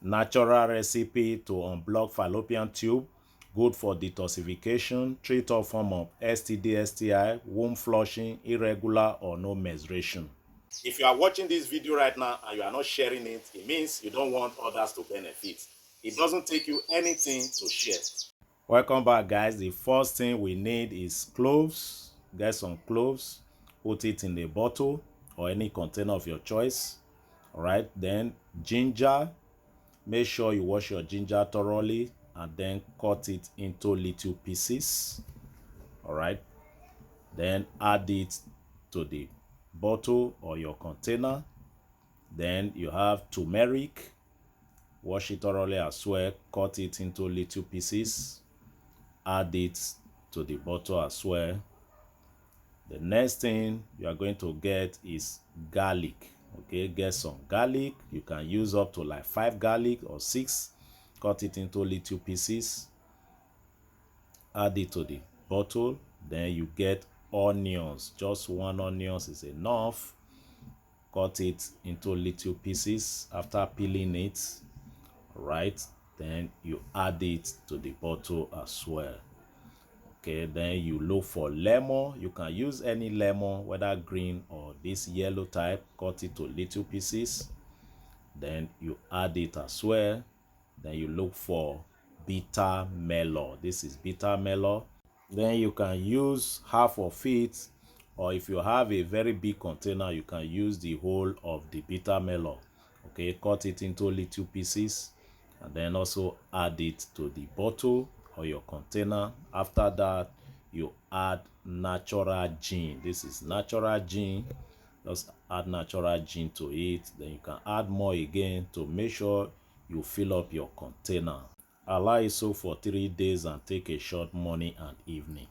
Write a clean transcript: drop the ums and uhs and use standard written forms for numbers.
Natural recipe to unblock fallopian tube. Good for detoxification, treat all form of STD, STI, womb flushing, irregular or no menstruation. If you are watching this video right now and you are not sharing it, it means you don't want others to benefit. It doesn't take you anything to share. Welcome back, guys. The first thing we need is cloves. Get some cloves, put it in a bottle or any container of your choice. All right, then ginger. Make sure you wash your ginger thoroughly and then cut it into little pieces. All right, then add it to the bottle or your container. Then you have turmeric. Wash it thoroughly as well, cut it into little pieces, add it to the bottle as well. The next thing you are going to get is garlic. Okay, get some garlic. You can use up to like 5 garlic or 6. Cut it into little pieces, add it to the bottle. Then you get onions. Just 1 onion is enough. Cut it into little pieces after peeling it. Right, then you add it to the bottle as well. Okay, then you look for lemon. You can use any lemon, whether green or this yellow type. Cut it to little pieces, then you add it as well. Then you look for bitter melon. This is bitter melon. Then you can use half of it, or if you have a very big container, you can use the whole of the bitter melon. Okay, cut it into little pieces and then also add it to the bottle or your container. After that, you add natural gin. This is natural gin. Just add natural gin to it. Then you can add more again to make sure you fill up your container. Allow it soak for 3 days and take a shot morning and evening.